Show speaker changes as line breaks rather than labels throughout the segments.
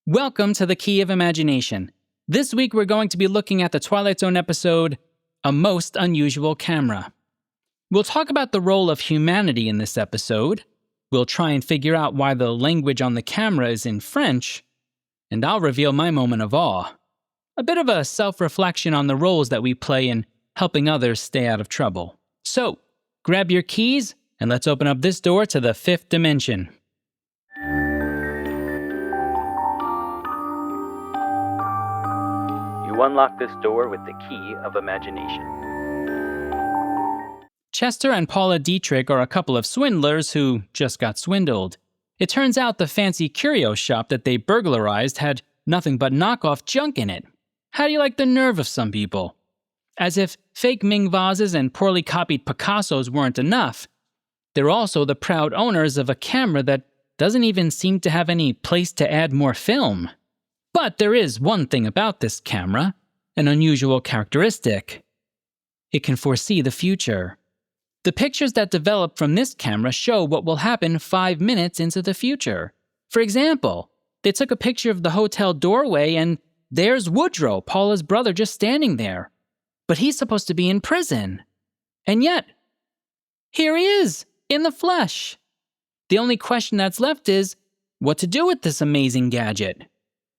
Welcome to the Key of Imagination. This week we're going to be looking at the Twilight Zone episode, A Most Unusual Camera. We'll talk about the role of humanity in this episode. We'll try and figure out why the language on the camera is in French. And I'll reveal my moment of awe. A bit of a self-reflection on the roles that we play in helping others stay out of trouble. So, grab your keys and let's open up this door to the fifth dimension.
You unlock this door with the key of imagination.
Chester and Paula Dietrich are a couple of swindlers who just got swindled. It turns out the fancy curio shop that they burglarized had nothing but knockoff junk in it. How do you like the nerve of some people? As if fake Ming vases and poorly copied Picassos weren't enough, they're also the proud owners of a camera that doesn't even seem to have any place to add more film. But there is one thing about this camera, an unusual characteristic. It can foresee the future. The pictures that develop from this camera show what will happen 5 minutes into the future. For example, they took a picture of the hotel doorway and there's Woodrow, Paula's brother, just standing there. But he's supposed to be in prison. And yet, here he is, in the flesh. The only question that's left is, what to do with this amazing gadget?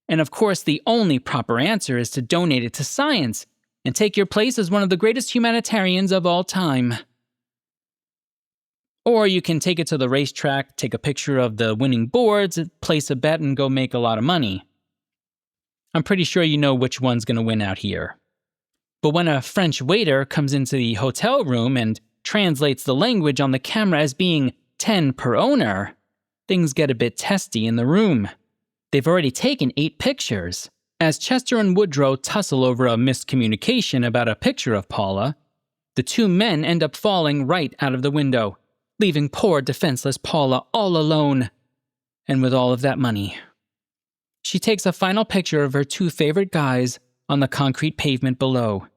And of course, the only proper answer is to donate it to science and take your place as one of the greatest humanitarians of all time. Or you can take it to the racetrack, take a picture of the winning boards, place a bet, and go make a lot of money. I'm pretty sure you know which one's going to win out here. But when a French waiter comes into the hotel room and translates the language on the camera as being 10 per owner, things get a bit testy in the room. They've already taken 8 pictures. As Chester and Woodrow tussle over a miscommunication about a picture of Paula, the two men end up falling right out of the window, leaving poor defenseless Paula all alone, and with all of that money. She takes a final picture of her 2 favorite guys on the concrete pavement below.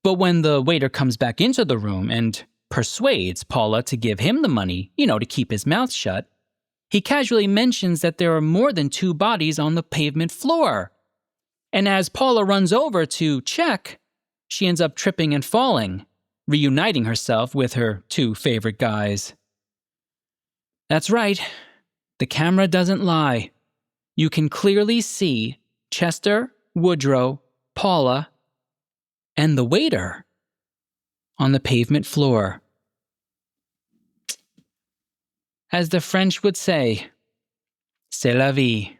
But when the waiter comes back into the room and persuades Paula to give him the money, to keep his mouth shut, he casually mentions that there are more than 2 bodies on the pavement floor. And as Paula runs over to check, she ends up tripping and falling, reuniting herself with her 2 favorite guys. That's right, the camera doesn't lie. You can clearly see Chester, Woodrow, Paula, and the waiter on the pavement floor. As the French would say, c'est la vie.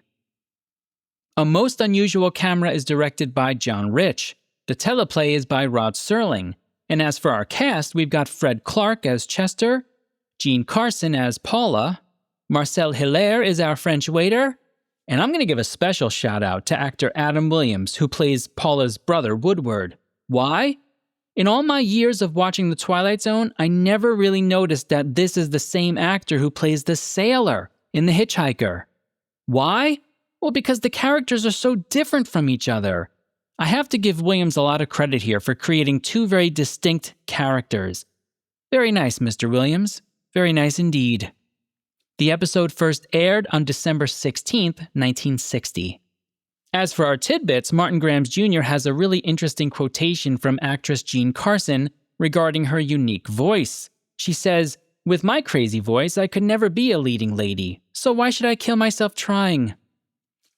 A Most Unusual Camera is directed by John Rich. The teleplay is by Rod Serling. And as for our cast, we've got Fred Clark as Chester, Jean Carson as Paula, Marcel Hilaire is our French waiter, and I'm going to give a special shout out to actor Adam Williams, who plays Paula's brother Woodward. Why? In all my years of watching The Twilight Zone, I never really noticed that this is the same actor who plays the sailor in The Hitchhiker. Why? Well, because the characters are so different from each other. I have to give Williams a lot of credit here for creating 2 very distinct characters. Very nice, Mr. Williams. Very nice indeed. The episode first aired on December 16th, 1960. As for our tidbits, Martin Grams Jr. has a really interesting quotation from actress Jean Carson regarding her unique voice. She says, "With my crazy voice, I could never be a leading lady, so why should I kill myself trying?"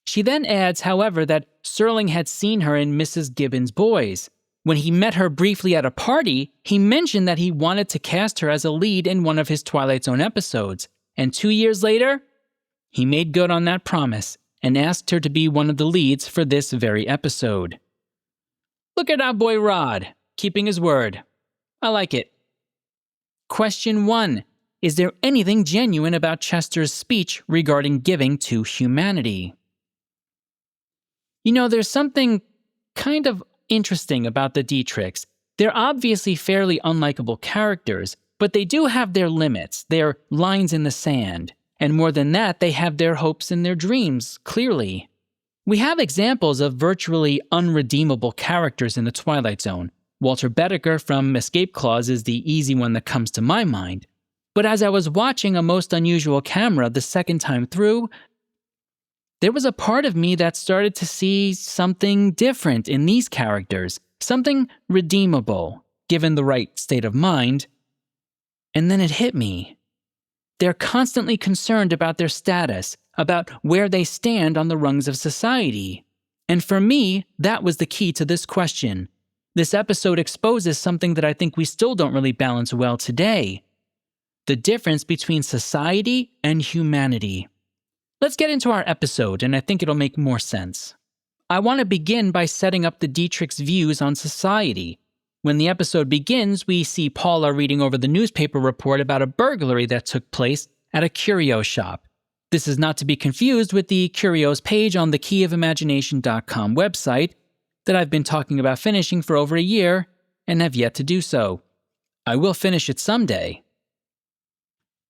She then adds, however, that Serling had seen her in Mrs. Gibbons' Boys. When he met her briefly at a party, he mentioned that he wanted to cast her as a lead in one of his Twilight Zone episodes, and 2 years later, he made good on that promise and asked her to be one of the leads for this very episode. Look at our boy Rod, keeping his word. I like it. Question 1. Is there anything genuine about Chester's speech regarding giving to humanity? There's something kind of interesting about the Dietrichs. They're obviously fairly unlikable characters, but they do have their limits, their lines in the sand. And more than that, they have their hopes and their dreams, clearly. We have examples of virtually unredeemable characters in the Twilight Zone. Walter Bedecker from Escape Clause is the easy one that comes to my mind. But as I was watching A Most Unusual Camera the second time through, there was a part of me that started to see something different in these characters, something redeemable, given the right state of mind. And then it hit me. They're constantly concerned about their status, about where they stand on the rungs of society. And for me, that was the key to this question. This episode exposes something that I think we still don't really balance well today: the difference between society and humanity. Let's get into our episode, and I think it'll make more sense. I want to begin by setting up the Dietrichs' views on society. When the episode begins, we see Paula reading over the newspaper report about a burglary that took place at a curio shop. This is not to be confused with the curios page on the keyofImagination.com website that I've been talking about finishing for over a year and have yet to do so. I will finish it someday.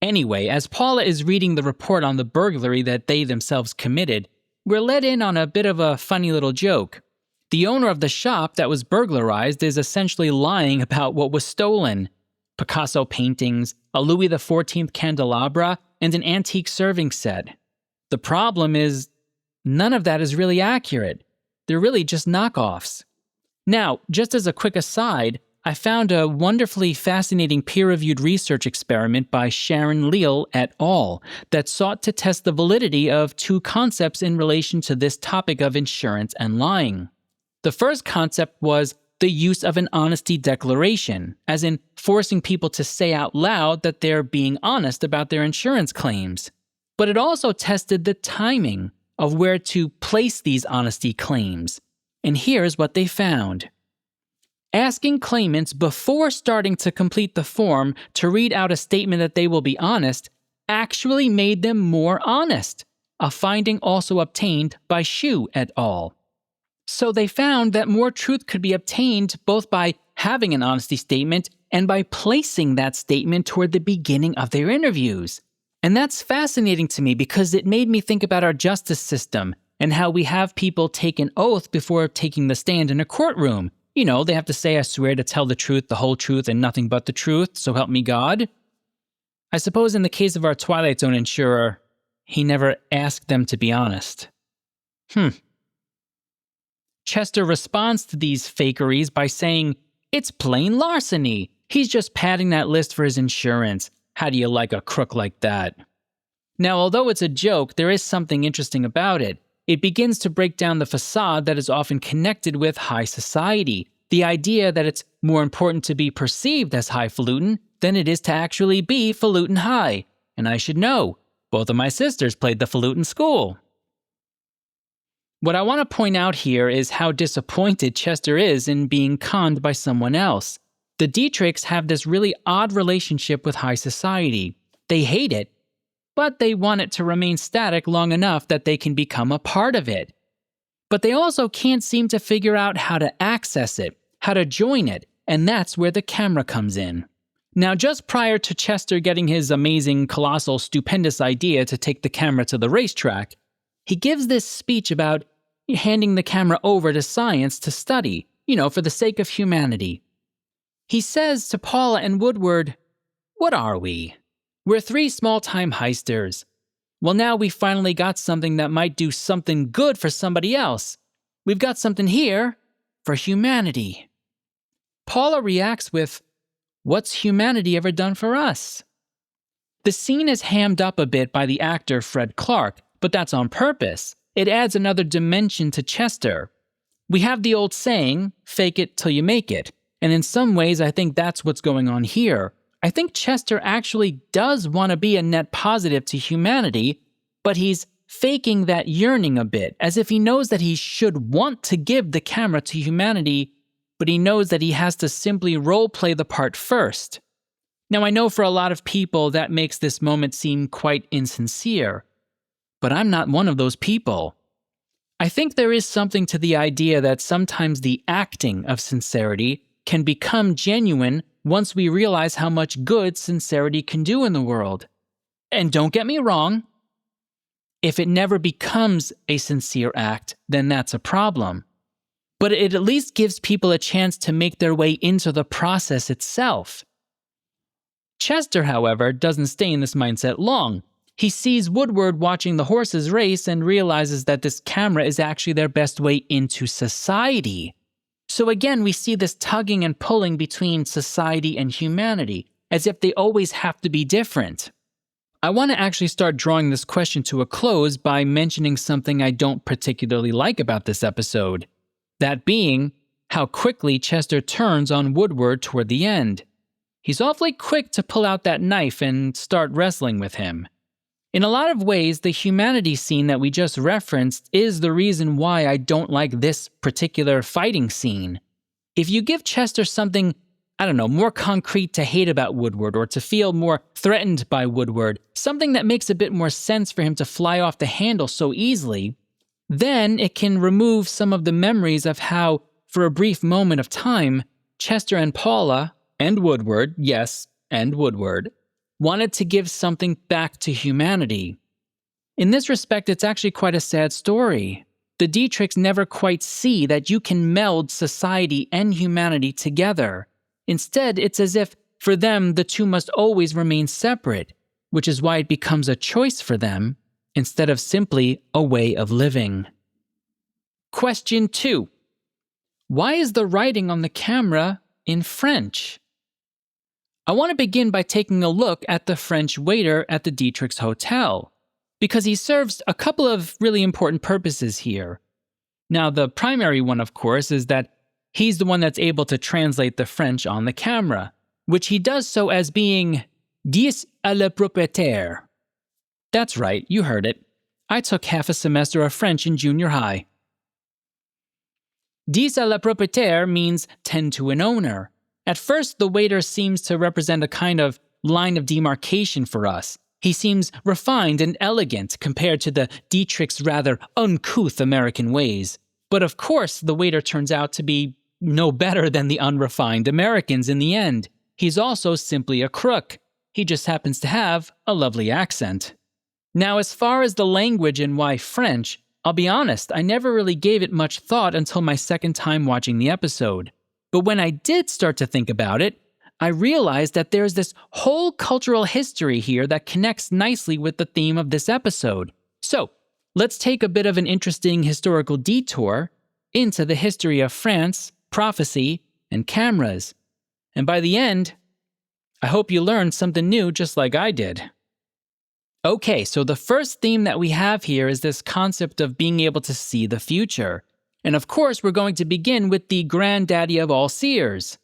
Anyway, as Paula is reading the report on the burglary that they themselves committed, we're let in on a bit of a funny little joke. The owner of the shop that was burglarized is essentially lying about what was stolen: Picasso paintings, a Louis XIV candelabra, and an antique serving set. The problem is, none of that is really accurate. They're really just knockoffs. Now, just as a quick aside, I found a wonderfully fascinating peer-reviewed research experiment by Sharon Leal et al. That sought to test the validity of two concepts in relation to this topic of insurance and lying. The first concept was the use of an honesty declaration, as in forcing people to say out loud that they're being honest about their insurance claims. But it also tested the timing of where to place these honesty claims. And here's what they found. Asking claimants before starting to complete the form to read out a statement that they will be honest actually made them more honest, a finding also obtained by Shu et al. So they found that more truth could be obtained both by having an honesty statement and by placing that statement toward the beginning of their interviews. And that's fascinating to me because it made me think about our justice system and how we have people take an oath before taking the stand in a courtroom. You know, they have to say, "I swear to tell the truth, the whole truth, and nothing but the truth, so help me God." I suppose in the case of our Twilight Zone insurer, he never asked them to be honest. Chester responds to these fakeries by saying, "It's plain larceny. He's just padding that list for his insurance. How do you like a crook like that?" Now, although it's a joke, there is something interesting about it. It begins to break down the facade that is often connected with high society, the idea that it's more important to be perceived as highfalutin than it is to actually be falutin high. And I should know, both of my sisters played the falutin school. What I want to point out here is how disappointed Chester is in being conned by someone else. The Dietrichs have this really odd relationship with high society. They hate it, but they want it to remain static long enough that they can become a part of it. But they also can't seem to figure out how to access it, how to join it, and that's where the camera comes in. Now, just prior to Chester getting his amazing, colossal, stupendous idea to take the camera to the racetrack, he gives this speech about handing the camera over to science to study, for the sake of humanity. He says to Paula and Woodward, "What are we? We're three small-time heisters. Well, now we finally got something that might do something good for somebody else. We've got something here for humanity." Paula reacts with, "What's humanity ever done for us?" The scene is hammed up a bit by the actor Fred Clark, but that's on purpose. It adds another dimension to Chester. We have the old saying, "Fake it till you make it," and in some ways I think that's what's going on here. I think Chester actually does want to be a net positive to humanity, but he's faking that yearning a bit, as if he knows that he should want to give the camera to humanity, but he knows that he has to simply role-play the part first. Now, I know for a lot of people that makes this moment seem quite insincere, but I'm not one of those people. I think there is something to the idea that sometimes the acting of sincerity can become genuine once we realize how much good sincerity can do in the world. And don't get me wrong, if it never becomes a sincere act, then that's a problem. But it at least gives people a chance to make their way into the process itself. Chester, however, doesn't stay in this mindset long. He sees Woodward watching the horses race and realizes that this camera is actually their best way into society. So again, we see this tugging and pulling between society and humanity, as if they always have to be different. I want to actually start drawing this question to a close by mentioning something I don't particularly like about this episode. That being, how quickly Chester turns on Woodward toward the end. He's awfully quick to pull out that knife and start wrestling with him. In a lot of ways, the humanity scene that we just referenced is the reason why I don't like this particular fighting scene. If you give Chester something, more concrete to hate about Woodward or to feel more threatened by Woodward, something that makes a bit more sense for him to fly off the handle so easily, then it can remove some of the memories of how, for a brief moment of time, Chester and Paula, and Woodward, yes, and Woodward, wanted to give something back to humanity. In this respect, it's actually quite a sad story. The Dietrichs never quite see that you can meld society and humanity together. Instead, it's as if, for them, the two must always remain separate, which is why it becomes a choice for them, instead of simply a way of living. Question 2. Why is the writing on the camera in French? I want to begin by taking a look at the French waiter at the Dietrichs Hotel, because he serves a couple of really important purposes here. Now, the primary one, of course, is that he's the one that's able to translate the French on the camera, which he does so as being 10 à la propriétaire. That's right, you heard it. I took half a semester of French in junior high. 10 à la propriétaire means 10 to an owner. At first, the waiter seems to represent a kind of line of demarcation for us. He seems refined and elegant compared to the Dietrichs' rather uncouth American ways. But of course, the waiter turns out to be no better than the unrefined Americans in the end. He's also simply a crook. He just happens to have a lovely accent. Now, as far as the language and why French, I'll be honest, I never really gave it much thought until my second time watching the episode. But when I did start to think about it, I realized that there's this whole cultural history here that connects nicely with the theme of this episode. So, let's take a bit of an interesting historical detour into the history of France, prophecy, and cameras. And by the end, I hope you learned something new just like I did. Okay, so the first theme that we have here is this concept of being able to see the future. And of course, we're going to begin with the granddaddy of all seers.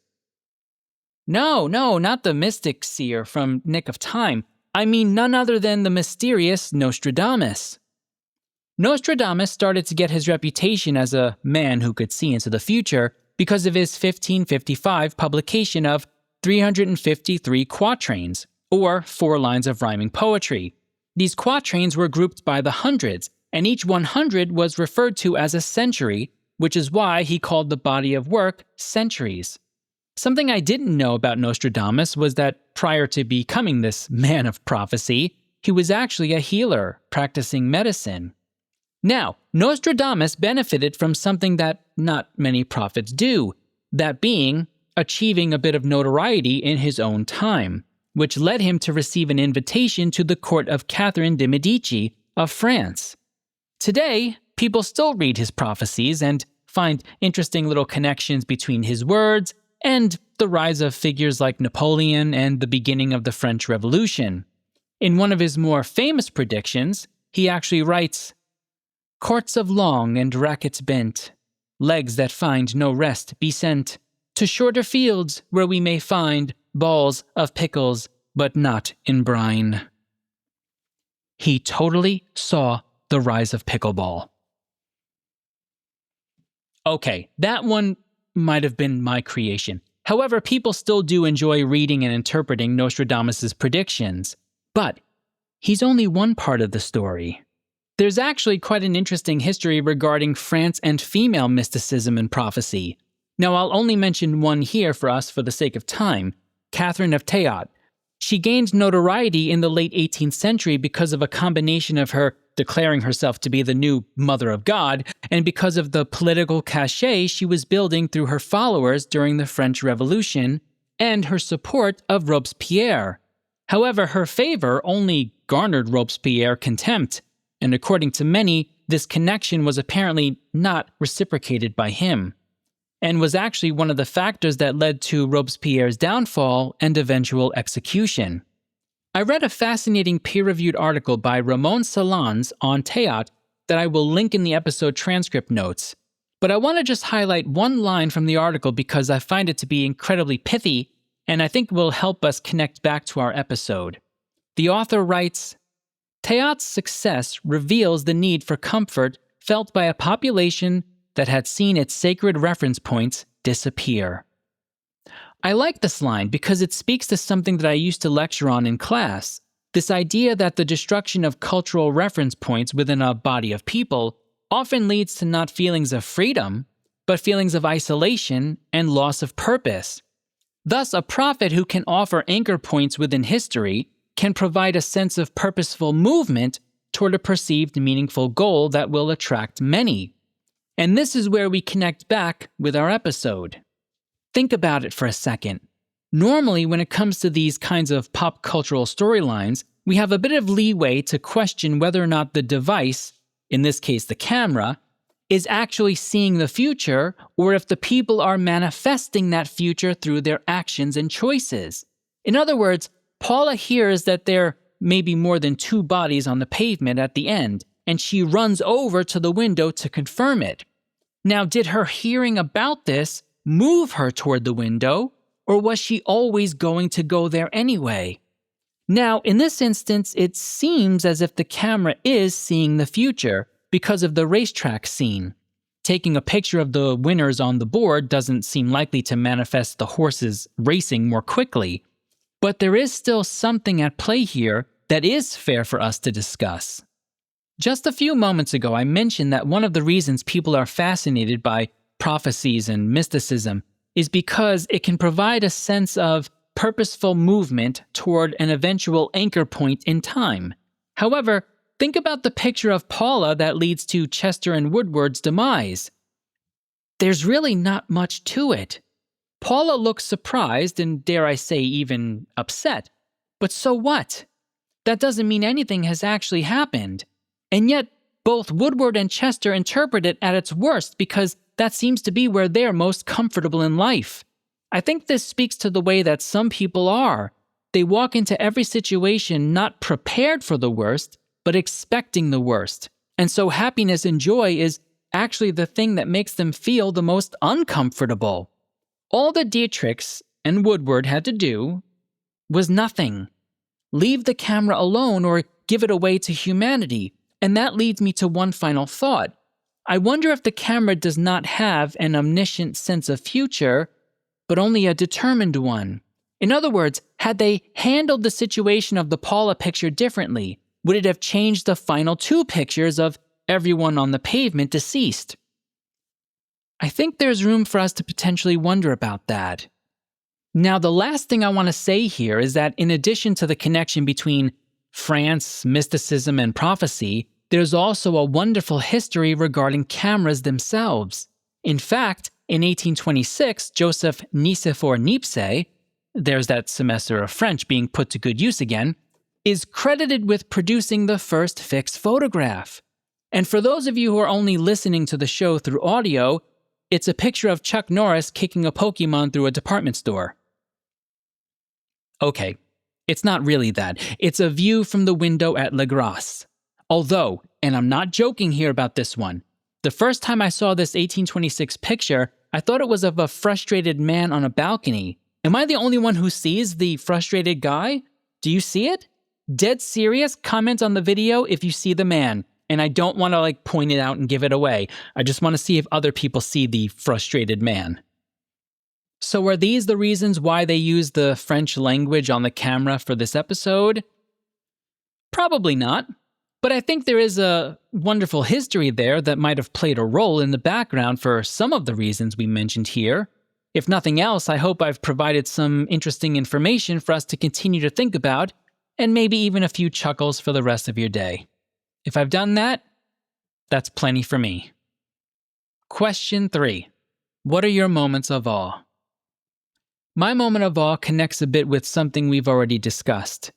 No, not the mystic seer from Nick of Time. I mean none other than the mysterious Nostradamus. Nostradamus started to get his reputation as a man who could see into the future because of his 1555 publication of 353 quatrains, or 4 lines of rhyming poetry. These quatrains were grouped by the hundreds, and each 100 was referred to as a century, which is why he called the body of work centuries. Something I didn't know about Nostradamus was that prior to becoming this man of prophecy, he was actually a healer practicing medicine. Now, Nostradamus benefited from something that not many prophets do, that being achieving a bit of notoriety in his own time, which led him to receive an invitation to the court of Catherine de' Medici of France. Today, people still read his prophecies and find interesting little connections between his words and the rise of figures like Napoleon and the beginning of the French Revolution. In one of his more famous predictions, he actually writes, "Courts of long and rackets bent, legs that find no rest be sent to shorter fields where we may find balls of pickles, but not in brine." He totally saw the rise of pickleball. Okay, that one might have been my creation. However, people still do enjoy reading and interpreting Nostradamus' predictions. But he's only one part of the story. There's actually quite an interesting history regarding France and female mysticism and prophecy. Now, I'll only mention one here for us for the sake of time, Catherine of Theot. She gained notoriety in the late 18th century because of a combination of her declaring herself to be the new Mother of God, and because of the political cachet she was building through her followers during the French Revolution, and her support of Robespierre. However, her favor only garnered Robespierre contempt, and according to many, this connection was apparently not reciprocated by him, and was actually one of the factors that led to Robespierre's downfall and eventual execution. I read a fascinating peer-reviewed article by Ramon Salans on Theot that I will link in the episode transcript notes, but I want to just highlight one line from the article because I find it to be incredibly pithy and I think will help us connect back to our episode. The author writes, Theot's success reveals the need for comfort felt by a population that had seen its sacred reference points disappear. I like this line because it speaks to something that I used to lecture on in class, this idea that the destruction of cultural reference points within a body of people often leads to not feelings of freedom, but feelings of isolation and loss of purpose. Thus, a prophet who can offer anchor points within history can provide a sense of purposeful movement toward a perceived meaningful goal that will attract many. And this is where we connect back with our episode. Think about it for a second. Normally, when it comes to these kinds of pop cultural storylines, we have a bit of leeway to question whether or not the device, in this case the camera, is actually seeing the future, or if the people are manifesting that future through their actions and choices. In other words, Paula hears that there may be more than two bodies on the pavement at the end, and she runs over to the window to confirm it. Now, did her hearing about this move her toward the window, or was she always going to go there anyway? Now, in this instance, it seems as if the camera is seeing the future because of the racetrack scene. Taking a picture of the winners on the board doesn't seem likely to manifest the horses racing more quickly, but there is still something at play here that is fair for us to discuss. Just a few moments ago, I mentioned that one of the reasons people are fascinated by prophecies and mysticism is because it can provide a sense of purposeful movement toward an eventual anchor point in time. However, think about the picture of Paula that leads to Chester and Woodward's demise. There's really not much to it. Paula looks surprised and, dare I say, even upset. But so what? That doesn't mean anything has actually happened. And yet, both Woodward and Chester interpret it at its worst because that seems to be where they're most comfortable in life. I think this speaks to the way that some people are. They walk into every situation not prepared for the worst, but expecting the worst. And so happiness and joy is actually the thing that makes them feel the most uncomfortable. All that Dietrichs and Woodward had to do was nothing. Leave the camera alone or give it away to humanity. And that leads me to one final thought. I wonder if the camera does not have an omniscient sense of future, but only a determined one. In other words, had they handled the situation of the Paula picture differently, would it have changed the final two pictures of everyone on the pavement deceased? I think there's room for us to potentially wonder about that. Now, the last thing I want to say here is that in addition to the connection between France, mysticism, and prophecy, there's also a wonderful history regarding cameras themselves. In fact, in 1826, Joseph Nicephore Niepce, there's that semester of French being put to good use again, is credited with producing the first fixed photograph. And for those of you who are only listening to the show through audio, it's a picture of Chuck Norris kicking a Pokémon through a department store. Okay, it's not really that. It's a view from the window at La Grasse. Although, and I'm not joking here about this one, the first time I saw this 1826 picture, I thought it was of a frustrated man on a balcony. Am I the only one who sees the frustrated guy? Do you see it? Dead serious? Comment on the video if you see the man. And I don't want to point it out and give it away. I just want to see if other people see the frustrated man. So are these the reasons why they use the French language on the camera for this episode? Probably not. But I think there is a wonderful history there that might have played a role in the background for some of the reasons we mentioned here. If nothing else, I hope I've provided some interesting information for us to continue to think about, and maybe even a few chuckles for the rest of your day. If I've done that, that's plenty for me. Question 3. What are your moments of awe? My moment of awe connects a bit with something we've already discussed.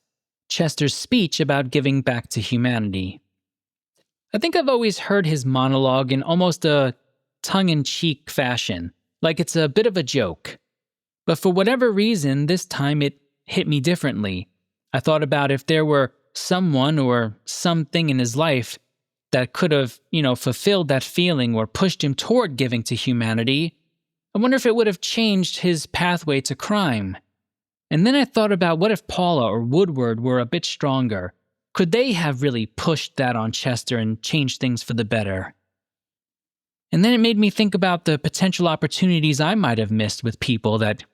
Chester's speech about giving back to humanity. I think I've always heard his monologue in almost a tongue-in-cheek fashion, like it's a bit of a joke. But for whatever reason, this time it hit me differently. I thought about if there were someone or something in his life that could have, fulfilled that feeling or pushed him toward giving to humanity, I wonder if it would have changed his pathway to crime. And then I thought about what if Paula or Woodward were a bit stronger? Could they have really pushed that on Chester and changed things for the better? And then it made me think about the potential opportunities I might have missed with people that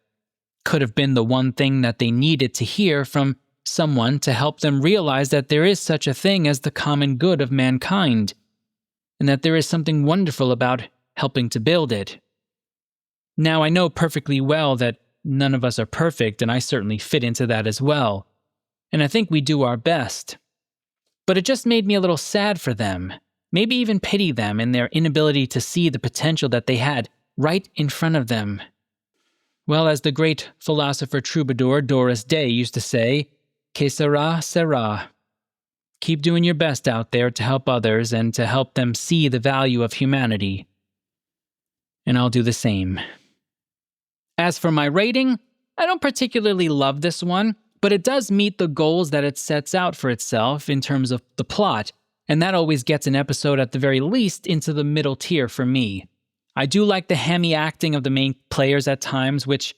could have been the one thing that they needed to hear from someone to help them realize that there is such a thing as the common good of mankind, and that there is something wonderful about helping to build it. Now, I know perfectly well that none of us are perfect, and I certainly fit into that as well, and I think we do our best. But it just made me a little sad for them, maybe even pity them in their inability to see the potential that they had right in front of them. Well, as the great philosopher troubadour Doris Day used to say, que sera, sera. Keep doing your best out there to help others and to help them see the value of humanity. And I'll do the same. As for my rating, I don't particularly love this one, but it does meet the goals that it sets out for itself in terms of the plot, and that always gets an episode at the very least into the middle tier for me. I do like the hammy acting of the main players at times, which,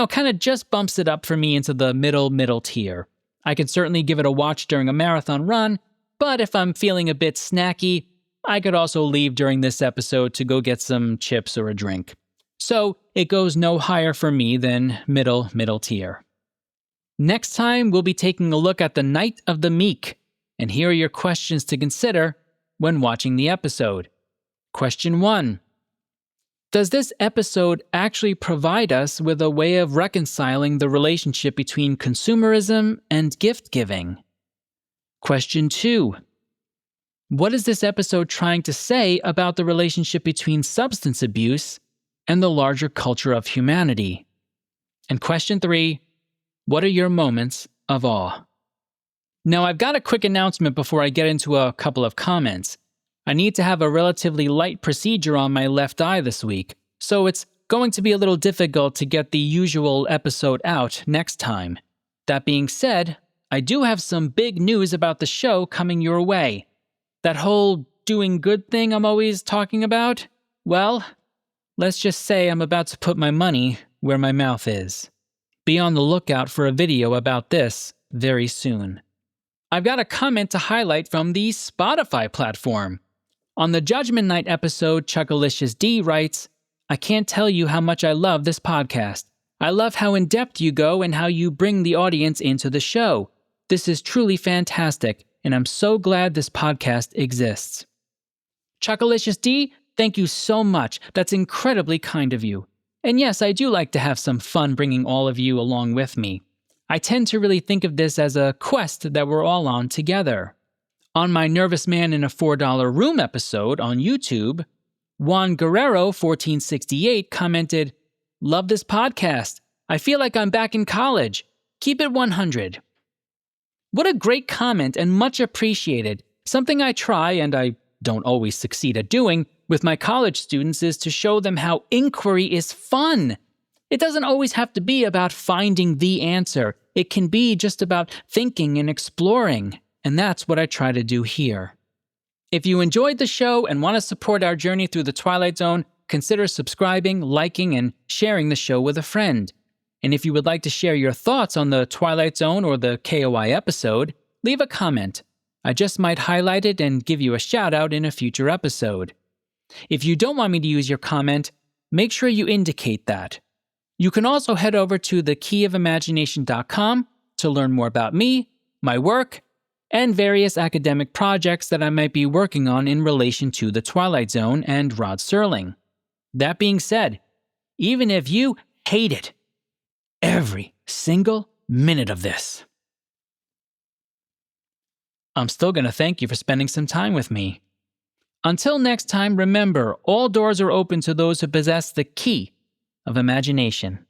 kind of just bumps it up for me into the middle tier. I can certainly give it a watch during a marathon run, but if I'm feeling a bit snacky, I could also leave during this episode to go get some chips or a drink. So it goes no higher for me than middle tier. Next time, we'll be taking a look at the Night of the Meek, and here are your questions to consider when watching the episode. Question 1. Does this episode actually provide us with a way of reconciling the relationship between consumerism and gift-giving? Question 2. What is this episode trying to say about the relationship between substance abuse and the larger culture of humanity? And question 3. What are your moments of awe? Now, I've got a quick announcement before I get into a couple of comments. I need to have a relatively light procedure on my left eye this week, so it's going to be a little difficult to get the usual episode out next time. That being said, I do have some big news about the show coming your way. That whole doing good thing I'm always talking about? Well, let's just say I'm about to put my money where my mouth is. Be on the lookout for a video about this very soon. I've got a comment to highlight from the Spotify platform. On the Judgment Night episode, Chuckalicious D writes, I can't tell you how much I love this podcast. I love how in-depth you go and how you bring the audience into the show. This is truly fantastic, and I'm so glad this podcast exists. Chuckalicious D, thank you so much. That's incredibly kind of you. And yes, I do like to have some fun bringing all of you along with me. I tend to really think of this as a quest that we're all on together. On my Nervous Man in a $4 Room episode on YouTube, Juan Guerrero 1468 commented, Love this podcast. I feel like I'm back in college. Keep it 100. What a great comment and much appreciated. Something I try, and I don't always succeed at doing, with my college students is to show them how inquiry is fun. It doesn't always have to be about finding the answer. It can be just about thinking and exploring, and that's what I try to do here. If you enjoyed the show and want to support our journey through the Twilight Zone, consider subscribing, liking, and sharing the show with a friend. And if you would like to share your thoughts on the Twilight Zone or the KOI episode, leave a comment. I just might highlight it and give you a shout out in a future episode. If you don't want me to use your comment, make sure you indicate that. You can also head over to thekeyofImagination.com to learn more about me, my work, and various academic projects that I might be working on in relation to the Twilight Zone and Rod Serling. That being said, even if you hated every single minute of this, I'm still going to thank you for spending some time with me. Until next time, remember, all doors are open to those who possess the key of imagination.